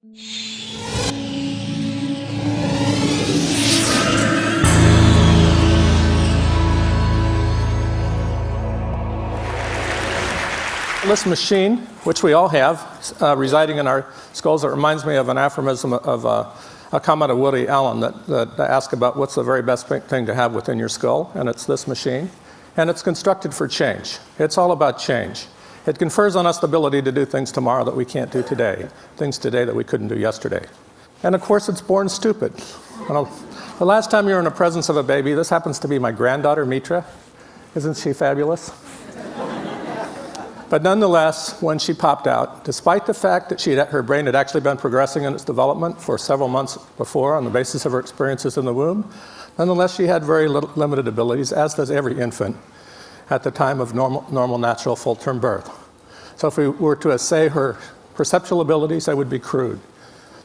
This machine, which we all have, residing in our skulls, it reminds me of an aphorism of a comment of Woody Allen that asks about what's the very best thing to have within your skull, and it's this machine. And it's constructed for change. It's all about change. It confers on us the ability to do things tomorrow that we can't do today, things today that we couldn't do yesterday. And of course, it's born stupid. The last time you were in the presence of a baby, this happens to be my granddaughter, Mitra. Isn't she fabulous? But nonetheless, when she popped out, despite the fact that her brain had actually been progressing in its development for several months before on the basis of her experiences in the womb, nonetheless, she had very limited abilities, as does every infant, at the time of normal natural full-term birth. So if we were to assay her perceptual abilities, they would be crude.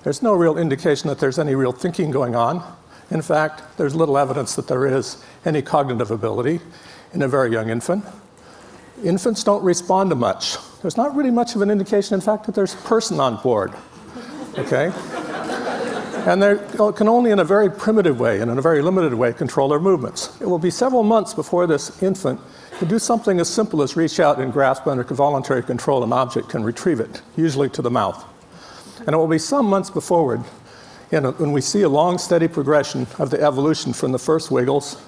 There's no real indication that there's any real thinking going on. In fact, there's little evidence that there is any cognitive ability in a very young infant. Infants don't respond to much. There's not really much of an indication, in fact, that there's a person on board, okay? And they can only in a very primitive way and in a very limited way control their movements. It will be several months before this infant can do something as simple as reach out and grasp under voluntary control an object and retrieve it, usually to the mouth. And it will be some months before when we see a long, steady progression of the evolution from the first wiggles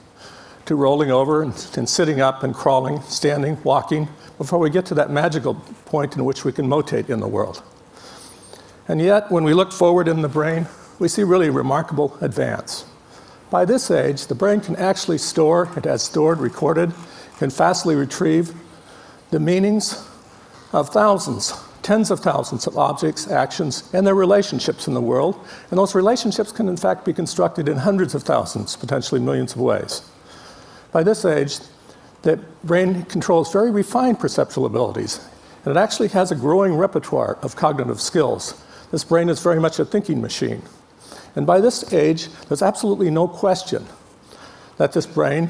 to rolling over and sitting up and crawling, standing, walking, before we get to that magical point in which we can motate in the world. And yet, when we look forward in the brain, we see really remarkable advance. By this age, the brain can actually store, it has stored, recorded, can fastly retrieve the meanings of thousands, tens of thousands of objects, actions, and their relationships in the world. And those relationships can, in fact, be constructed in hundreds of thousands, potentially millions of ways. By this age, the brain controls very refined perceptual abilities, and it actually has a growing repertoire of cognitive skills. This brain is very much a thinking machine. And by this age, there's absolutely no question that this brain,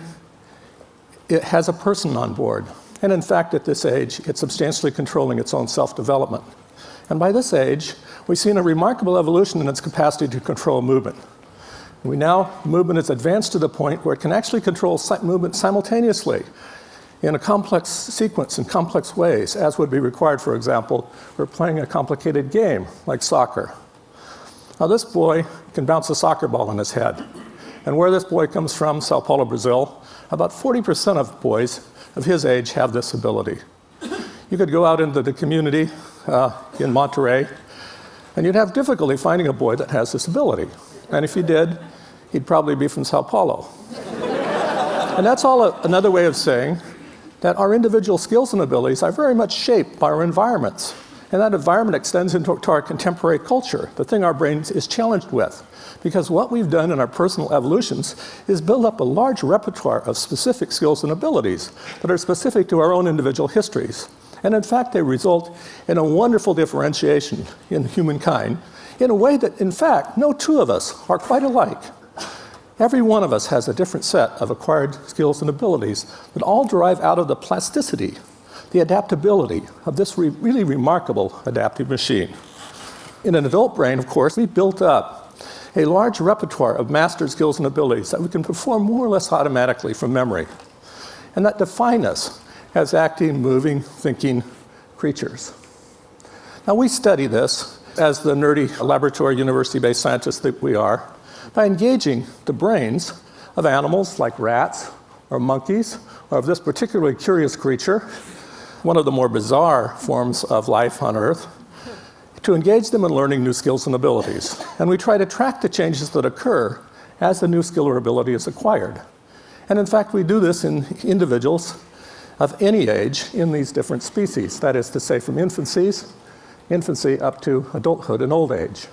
it has a person on board. And in fact, at this age, it's substantially controlling its own self-development. And by this age, we've seen a remarkable evolution in its capacity to control movement. Movement is advanced to the point where it can actually control movement simultaneously in a complex sequence in complex ways, as would be required, for example, for playing a complicated game like soccer. Now, this boy can bounce a soccer ball in his head. And where this boy comes from, Sao Paulo, Brazil, about 40% of boys of his age have this ability. You could go out into the community in Monterey, and you'd have difficulty finding a boy that has this ability. And if you did, he'd probably be from Sao Paulo. And that's all another way of saying that our individual skills and abilities are very much shaped by our environments. And that environment extends into our contemporary culture, the thing our brain is challenged with. Because what we've done in our personal evolutions is build up a large repertoire of specific skills and abilities that are specific to our own individual histories. And in fact, they result in a wonderful differentiation in humankind in a way that, in fact, no two of us are quite alike. Every one of us has a different set of acquired skills and abilities that all derive out of the plasticity, the adaptability of this really remarkable adaptive machine. In an adult brain, of course, we built up a large repertoire of mastered skills and abilities that we can perform more or less automatically from memory, and that define us as acting, moving, thinking creatures. Now, we study this as the nerdy laboratory university-based scientists that we are by engaging the brains of animals like rats or monkeys, or of this particularly curious creature, one of the more bizarre forms of life on Earth, to engage them in learning new skills and abilities. And we try to track the changes that occur as the new skill or ability is acquired. And in fact, we do this in individuals of any age in these different species, that is to say from infancy up to adulthood and old age.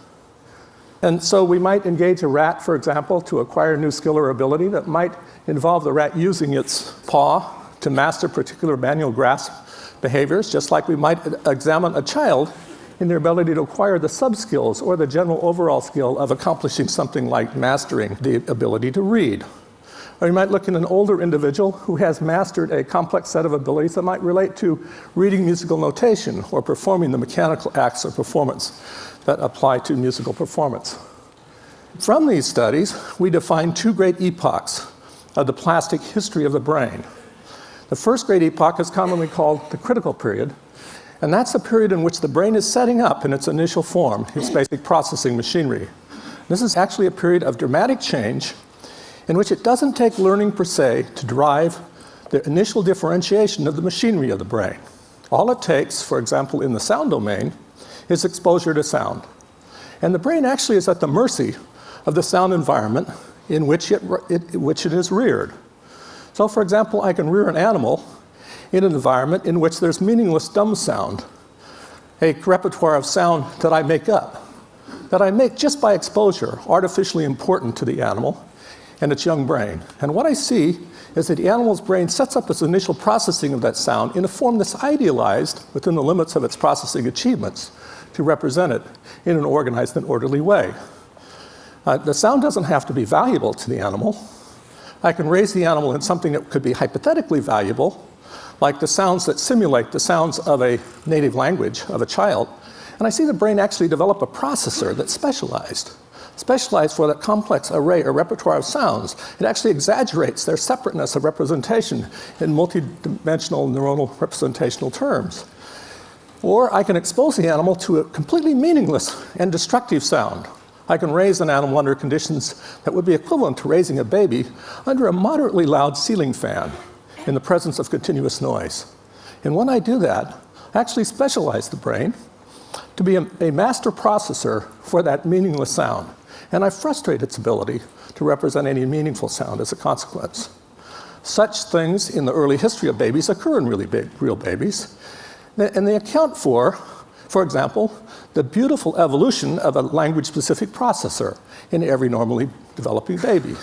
And so we might engage a rat, for example, to acquire a new skill or ability that might involve the rat using its paw to master particular manual grasp behaviors, just like we might examine a child in their ability to acquire the sub-skills or the general overall skill of accomplishing something like mastering the ability to read. Or you might look at an older individual who has mastered a complex set of abilities that might relate to reading musical notation or performing the mechanical acts of performance that apply to musical performance. From these studies, we define two great epochs of the plastic history of the brain. The first great epoch is commonly called the critical period, and that's the period in which the brain is setting up in its initial form, its basic processing machinery. This is actually a period of dramatic change in which it doesn't take learning per se to drive the initial differentiation of the machinery of the brain. All it takes, for example, in the sound domain, is exposure to sound. And the brain actually is at the mercy of the sound environment in which it is reared. So, for example, I can rear an animal in an environment in which there's meaningless dumb sound, a repertoire of sound that I make up, that I make just by exposure, artificially important to the animal and its young brain. And what I see is that the animal's brain sets up its initial processing of that sound in a form that's idealized within the limits of its processing achievements to represent it in an organized and orderly way. The sound doesn't have to be valuable to the animal. I can raise the animal in something that could be hypothetically valuable, like the sounds that simulate the sounds of a native language of a child. And I see the brain actually develop a processor that's specialized for that complex array or repertoire of sounds. It actually exaggerates their separateness of representation in multidimensional neuronal representational terms. Or I can expose the animal to a completely meaningless and destructive sound. I can raise an animal under conditions that would be equivalent to raising a baby under a moderately loud ceiling fan in the presence of continuous noise. And when I do that, I actually specialize the brain to be a master processor for that meaningless sound. And I frustrate its ability to represent any meaningful sound as a consequence. Such things in the early history of babies occur in real babies. And they account for example, the beautiful evolution of a language-specific processor in every normally developing baby.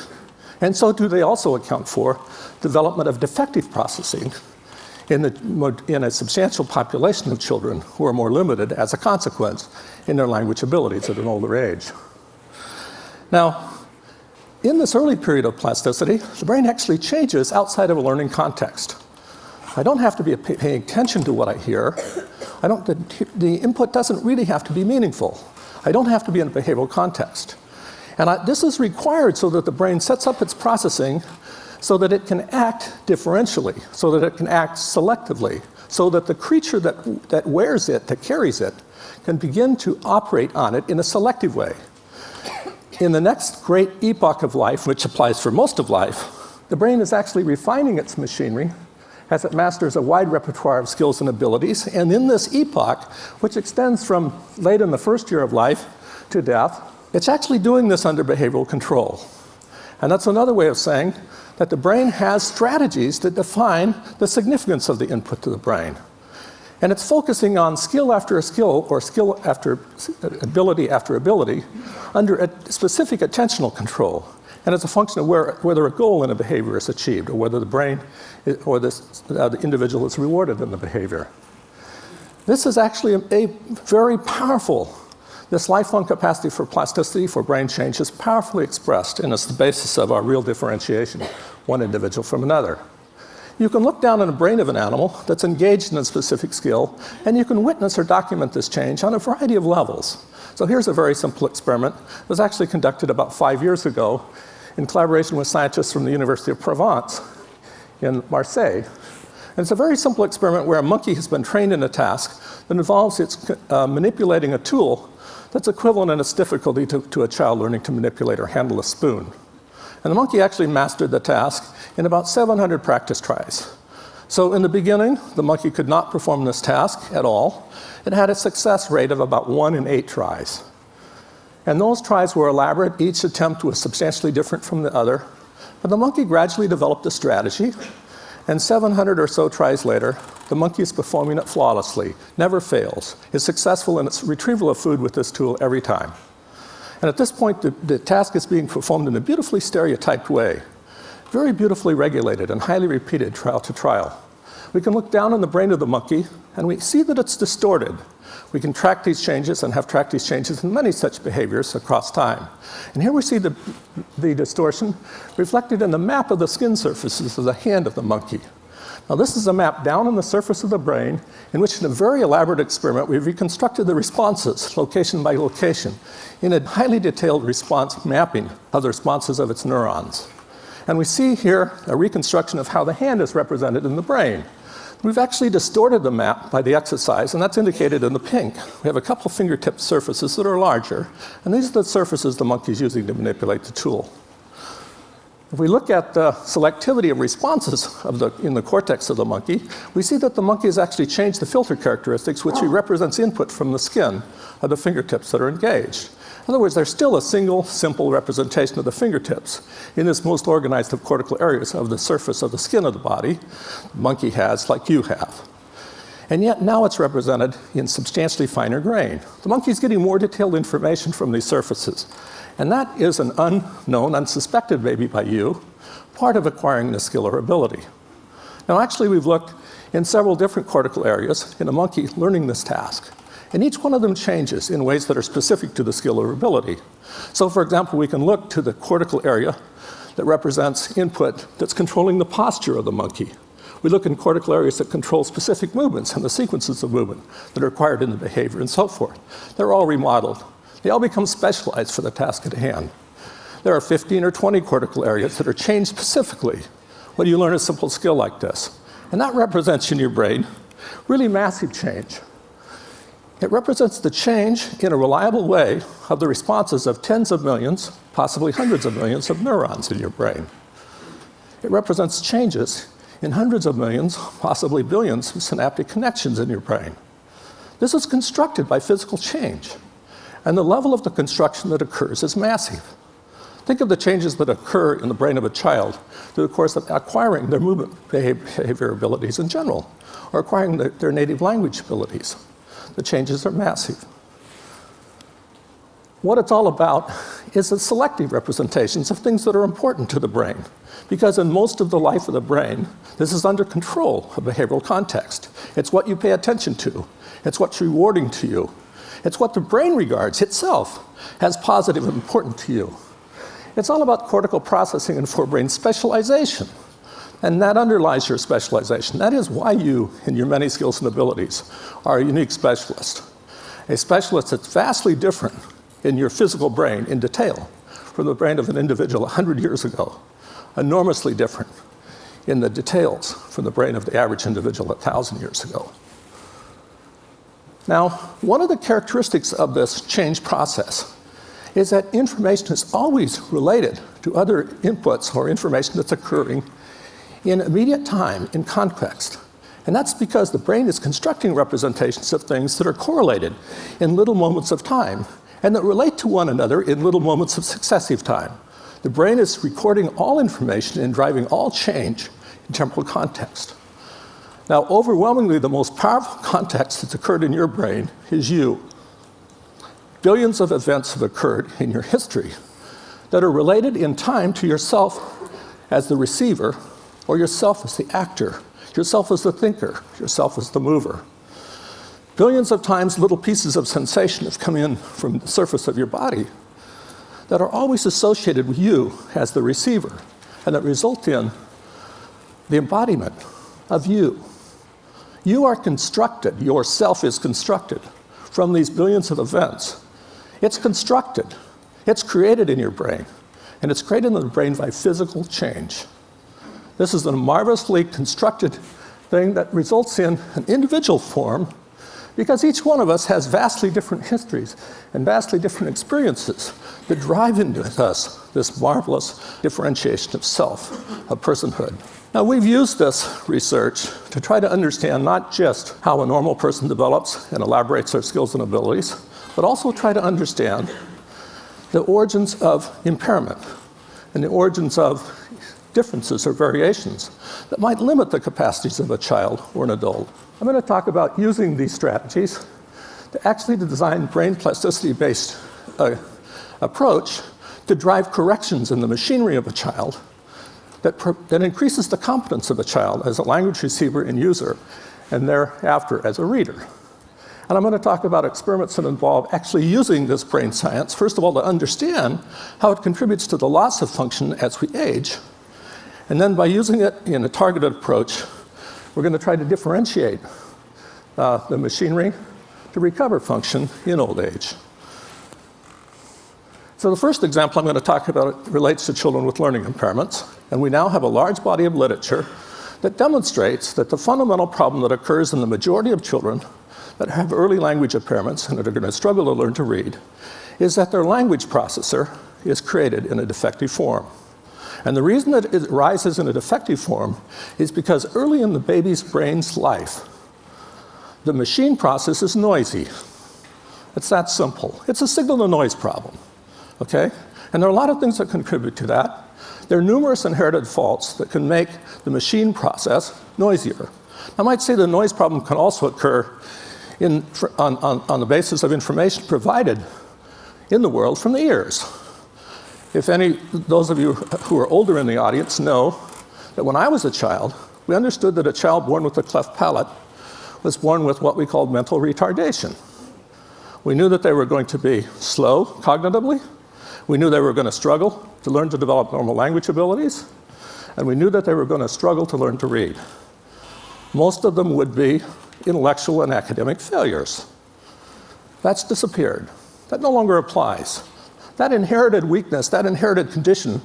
And so do they also account for development of defective processing in a substantial population of children who are more limited as a consequence in their language abilities at an older age. Now, in this early period of plasticity, the brain actually changes outside of a learning context. I don't have to be paying attention to what I hear. The input doesn't really have to be meaningful. I don't have to be in a behavioral context. And this is required so that the brain sets up its processing so that it can act differentially, so that it can act selectively, so that the creature that wears it, that carries it, can begin to operate on it in a selective way. In the next great epoch of life, which applies for most of life, the brain is actually refining its machinery as it masters a wide repertoire of skills and abilities. And in this epoch, which extends from late in the first year of life to death, it's actually doing this under behavioral control. And that's another way of saying that the brain has strategies that define the significance of the input to the brain. And it's focusing on skill after skill, or skill after ability under a specific attentional control. And it's a function of whether a goal in a behavior is achieved, or whether the brain or the individual is rewarded in the behavior. This is actually a very powerful, this lifelong capacity for plasticity, for brain change, is powerfully expressed, and it's the basis of our real differentiation, one individual from another. You can look down on the brain of an animal that's engaged in a specific skill, and you can witness or document this change on a variety of levels. So here's a very simple experiment. It was actually conducted about 5 years ago in collaboration with scientists from the University of Provence in Marseille. And it's a very simple experiment where a monkey has been trained in a task that involves its manipulating a tool that's equivalent in its difficulty to a child learning to manipulate or handle a spoon. And the monkey actually mastered the task in about 700 practice tries. So in the beginning, the monkey could not perform this task at all. It had a success rate of about 1 in 8 tries. And those tries were elaborate. Each attempt was substantially different from the other. But the monkey gradually developed a strategy. And 700 or so tries later, the monkey is performing it flawlessly, never fails, is successful in its retrieval of food with this tool every time. And at this point, the task is being performed in a beautifully stereotyped way, very beautifully regulated and highly repeated trial to trial. We can look down on the brain of the monkey, and we see that it's distorted. We can track these changes and have tracked these changes in many such behaviors across time. And here we see the distortion reflected in the map of the skin surfaces of the hand of the monkey. Now, this is a map down on the surface of the brain in which, in a very elaborate experiment, we've reconstructed the responses, location by location, in a highly detailed response mapping of the responses of its neurons. And we see here a reconstruction of how the hand is represented in the brain. We've actually distorted the map by the exercise, and that's indicated in the pink. We have a couple fingertip surfaces that are larger, and these are the surfaces the monkey's using to manipulate the tool. If we look at the selectivity of responses in the cortex of the monkey, we see that the monkey has actually changed the filter characteristics, which represents input from the skin of the fingertips that are engaged. In other words, there's still a single, simple representation of the fingertips in this most organized of cortical areas of the surface of the skin of the body the monkey has, like you have. And yet now it's represented in substantially finer grain. The monkey's getting more detailed information from these surfaces. And that is an unknown, unsuspected, maybe by you, part of acquiring the skill or ability. Now, actually, we've looked in several different cortical areas in a monkey learning this task. And each one of them changes in ways that are specific to the skill or ability. So, for example, we can look to the cortical area that represents input that's controlling the posture of the monkey. We look in cortical areas that control specific movements and the sequences of movement that are required in the behavior and so forth. They're all remodeled. They all become specialized for the task at hand. There are 15 or 20 cortical areas that are changed specifically when you learn a simple skill like this. And that represents in your brain really massive change. It represents the change in a reliable way of the responses of tens of millions, possibly hundreds of millions of neurons in your brain. It represents changes in hundreds of millions, possibly billions of synaptic connections in your brain. This is constructed by physical change. And the level of the construction that occurs is massive. Think of the changes that occur in the brain of a child through the course of acquiring their movement behavior abilities in general, or acquiring their native language abilities. The changes are massive. What it's all about is the selective representations of things that are important to the brain. Because in most of the life of the brain, this is under control of behavioral context. It's what you pay attention to. It's what's rewarding to you. It's what the brain regards itself as positive and important to you. It's all about cortical processing and forebrain specialization. And that underlies your specialization. That is why you, in your many skills and abilities, are a unique specialist. A specialist that's vastly different in your physical brain in detail from the brain of an individual 100 years ago. Enormously different in the details from the brain of the average individual 1,000 years ago. Now, one of the characteristics of this change process is that information is always related to other inputs or information that's occurring in immediate time, in context. And that's because the brain is constructing representations of things that are correlated in little moments of time and that relate to one another in little moments of successive time. The brain is recording all information and driving all change in temporal context. Now, overwhelmingly, the most powerful context that's occurred in your brain is you. Billions of events have occurred in your history that are related in time to yourself as the receiver, or yourself as the actor, yourself as the thinker, yourself as the mover. Billions of times, little pieces of sensation have come in from the surface of your body that are always associated with you as the receiver, and that result in the embodiment of you. You are constructed, yourself is constructed from these billions of events. It's constructed, it's created in your brain, and it's created in the brain by physical change. This is a marvelously constructed thing that results in an individual form because each one of us has vastly different histories and vastly different experiences that drive into us this marvelous differentiation of self, of personhood. Now, we've used this research to try to understand not just how a normal person develops and elaborates their skills and abilities, but also try to understand the origins of impairment and the origins of differences or variations that might limit the capacities of a child or an adult. I'm going to talk about using these strategies to actually design brain plasticity-based approach to drive corrections in the machinery of a child that increases the competence of a child as a language receiver and user, and thereafter as a reader. And I'm going to talk about experiments that involve actually using this brain science, first of all, to understand how it contributes to the loss of function as we age, and then by using it in a targeted approach, we're going to try to differentiate the machinery to recover function in old age. So the first example I'm going to talk about relates to children with learning impairments. And we now have a large body of literature that demonstrates that the fundamental problem that occurs in the majority of children that have early language impairments and that are going to struggle to learn to read is that their language processor is created in a defective form. And the reason that it arises in a defective form is because early in the baby's brain's life, the machine process is noisy. It's that simple. It's a signal-to-noise problem, okay? And there are a lot of things that contribute to that. There are numerous inherited faults that can make the machine process noisier. I might say the noise problem can also occur on the basis of information provided in the world from the ears. If those of you who are older in the audience know that when I was a child, we understood that a child born with a cleft palate was born with what we called mental retardation. We knew that they were going to be slow cognitively. We knew they were going to struggle to learn to develop normal language abilities. And we knew that they were going to struggle to learn to read. Most of them would be intellectual and academic failures. That's disappeared. That no longer applies. That inherited weakness, that inherited condition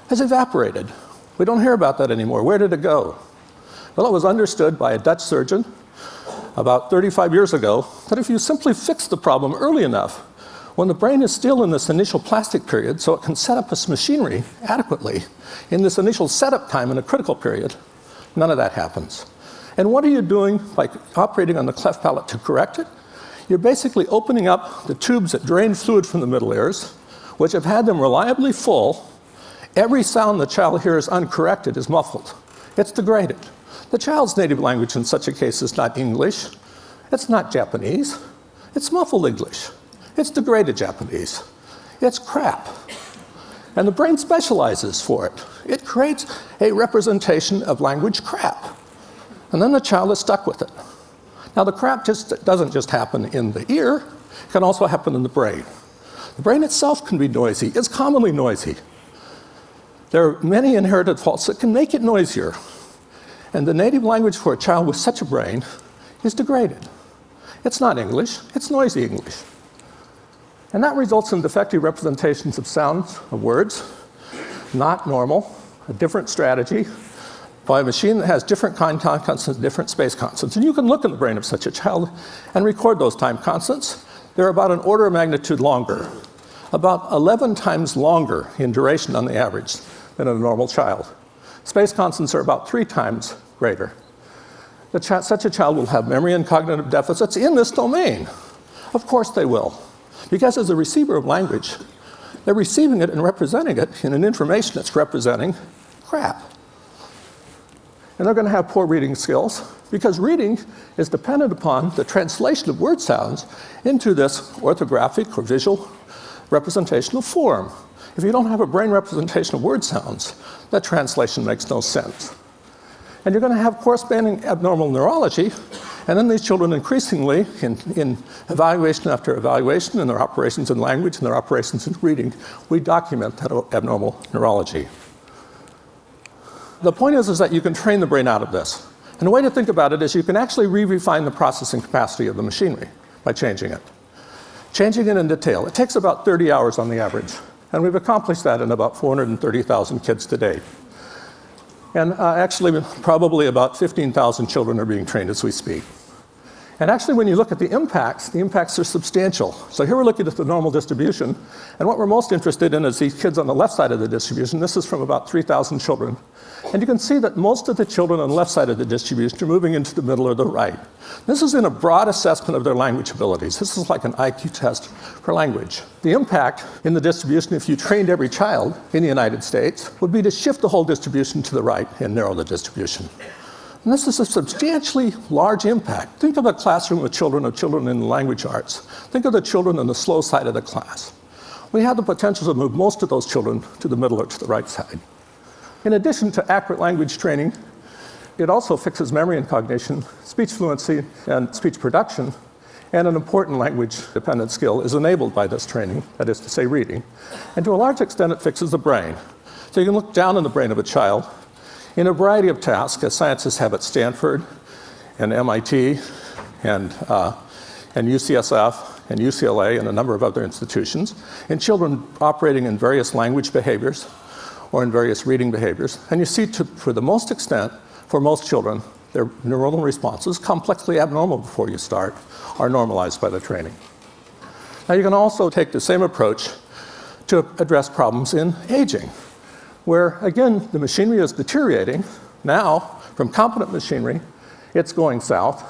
has evaporated. We don't hear about that anymore. Where did it go? Well, it was understood by a Dutch surgeon about 35 years ago that if you simply fix the problem early enough, when the brain is still in this initial plastic period, so it can set up its machinery adequately in this initial setup time in a critical period, none of that happens. And what are you doing by operating on the cleft palate to correct it? You're basically opening up the tubes that drain fluid from the middle ears, which have had them reliably full. Every sound the child hears uncorrected is muffled. It's degraded. The child's native language in such a case is not English. It's not Japanese. It's muffled English. It's degraded Japanese. It's crap. And the brain specializes for it. It creates a representation of language crap. And then the child is stuck with it. Now, the crap doesn't just happen in the ear. It can also happen in the brain. The brain itself can be noisy. It's commonly noisy. There are many inherited faults that can make it noisier. And the native language for a child with such a brain is degraded. It's not English. It's noisy English. And that results in defective representations of sounds, of words, not normal, a different strategy, by a machine that has different time constants, different space constants. And you can look in the brain of such a child and record those time constants. They're about an order of magnitude longer, about 11 times longer in duration on the average than in a normal child. Space constants are about 3 times greater. Such a child will have memory and cognitive deficits in this domain. Of course they will. Because as a receiver of language, they're receiving it and representing it in an information that's representing crap. And they're going to have poor reading skills because reading is dependent upon the translation of word sounds into this orthographic or visual representational form. If you don't have a brain representation of word sounds, that translation makes no sense. And you're going to have corresponding abnormal neurology, and then these children increasingly, in evaluation after evaluation, in their operations in language and their operations in reading, we document that abnormal neurology. The point is that you can train the brain out of this. And the way to think about it is you can actually refine the processing capacity of the machinery by changing it. Changing it in detail. It takes about 30 hours on the average. And we've accomplished that in about 430,000 kids to date. And actually, probably about 15,000 children are being trained as we speak. And actually, when you look at the impacts are substantial. So here we're looking at the normal distribution. And what we're most interested in is these kids on the left side of the distribution. This is from about 3,000 children. And you can see that most of the children on the left side of the distribution are moving into the middle or the right. This is in a broad assessment of their language abilities. This is like an IQ test for language. The impact in the distribution, if you trained every child in the United States, would be to shift the whole distribution to the right and narrow the distribution. And this is a substantially large impact. Think of a classroom of children in the language arts. Think of the children on the slow side of the class. We have the potential to move most of those children to the middle or to the right side. In addition to accurate language training, it also fixes memory and cognition, speech fluency and speech production, and an important language-dependent skill is enabled by this training, that is to say reading. And to a large extent, it fixes the brain. So you can look down in the brain of a child, in a variety of tasks, as scientists have at Stanford and MIT and UCSF and UCLA and a number of other institutions, in children operating in various language behaviors or in various reading behaviors. And you see, for the most extent, for most children, their neuronal responses, complexly abnormal before you start, are normalized by the training. Now, you can also take the same approach to address problems in aging, where, again, the machinery is deteriorating. Now, from competent machinery, it's going south.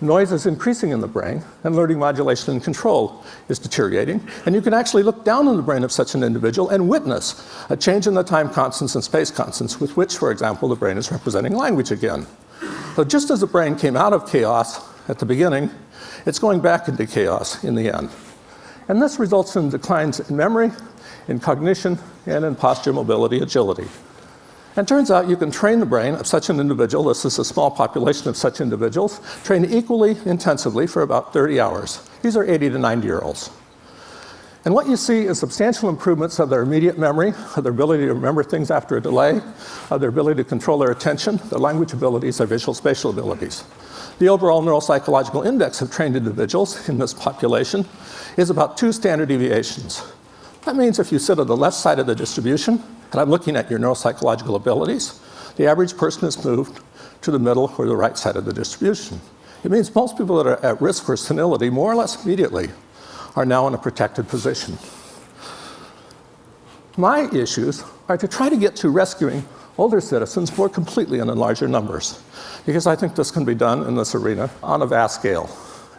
Noise is increasing in the brain, and learning modulation and control is deteriorating. And you can actually look down in the brain of such an individual and witness a change in the time constants and space constants with which, for example, the brain is representing language again. So just as the brain came out of chaos at the beginning, it's going back into chaos in the end. And this results in declines in memory, in cognition, and in posture, mobility, agility. And it turns out you can train the brain of such an individual, this is a small population of such individuals, train equally intensively for about 30 hours. These are 80 to 90-year-olds. And what you see is substantial improvements of their immediate memory, of their ability to remember things after a delay, of their ability to control their attention, their language abilities, their visual spatial abilities. The overall neuropsychological index of trained individuals in this population is about 2 standard deviations. That means if you sit on the left side of the distribution, and I'm looking at your neuropsychological abilities, the average person has moved to the middle or the right side of the distribution. It means most people that are at risk for senility, more or less immediately, are now in a protected position. My issues are to try to get to rescuing older citizens more completely and in larger numbers, because I think this can be done in this arena on a vast scale.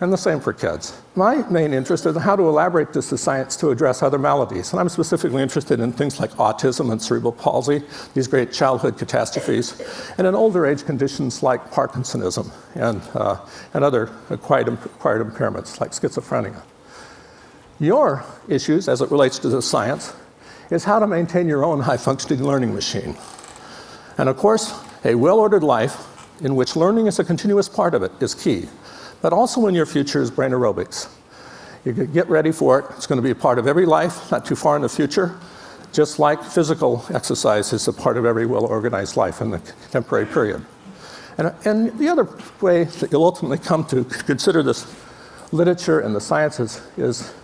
And the same for kids. My main interest is in how to elaborate this to science to address other maladies. And I'm specifically interested in things like autism and cerebral palsy, these great childhood catastrophes, and in older age conditions like Parkinsonism and other acquired impairments like schizophrenia. Your issues, as it relates to the science, is how to maintain your own high-functioning learning machine. And of course, a well-ordered life in which learning is a continuous part of it is key. But also in your future is brain aerobics. You get ready for it. It's going to be a part of every life, not too far in the future, just like physical exercise is a part of every well-organized life in the contemporary period. And the other way that you'll ultimately come to consider this literature and the sciences is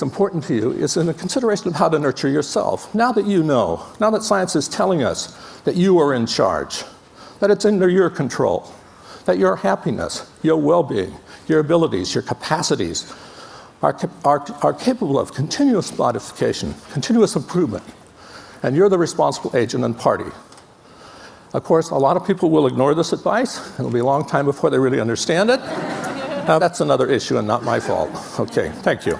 important to you is in the consideration of how to nurture yourself. Now that you know, now that science is telling us that you are in charge, that it's under your control, that your happiness, your well-being, your abilities, your capacities are capable of continuous modification, continuous improvement, and you're the responsible agent and party. Of course, a lot of people will ignore this advice. It'll be a long time before they really understand it. That's another issue and not my fault. Okay, thank you.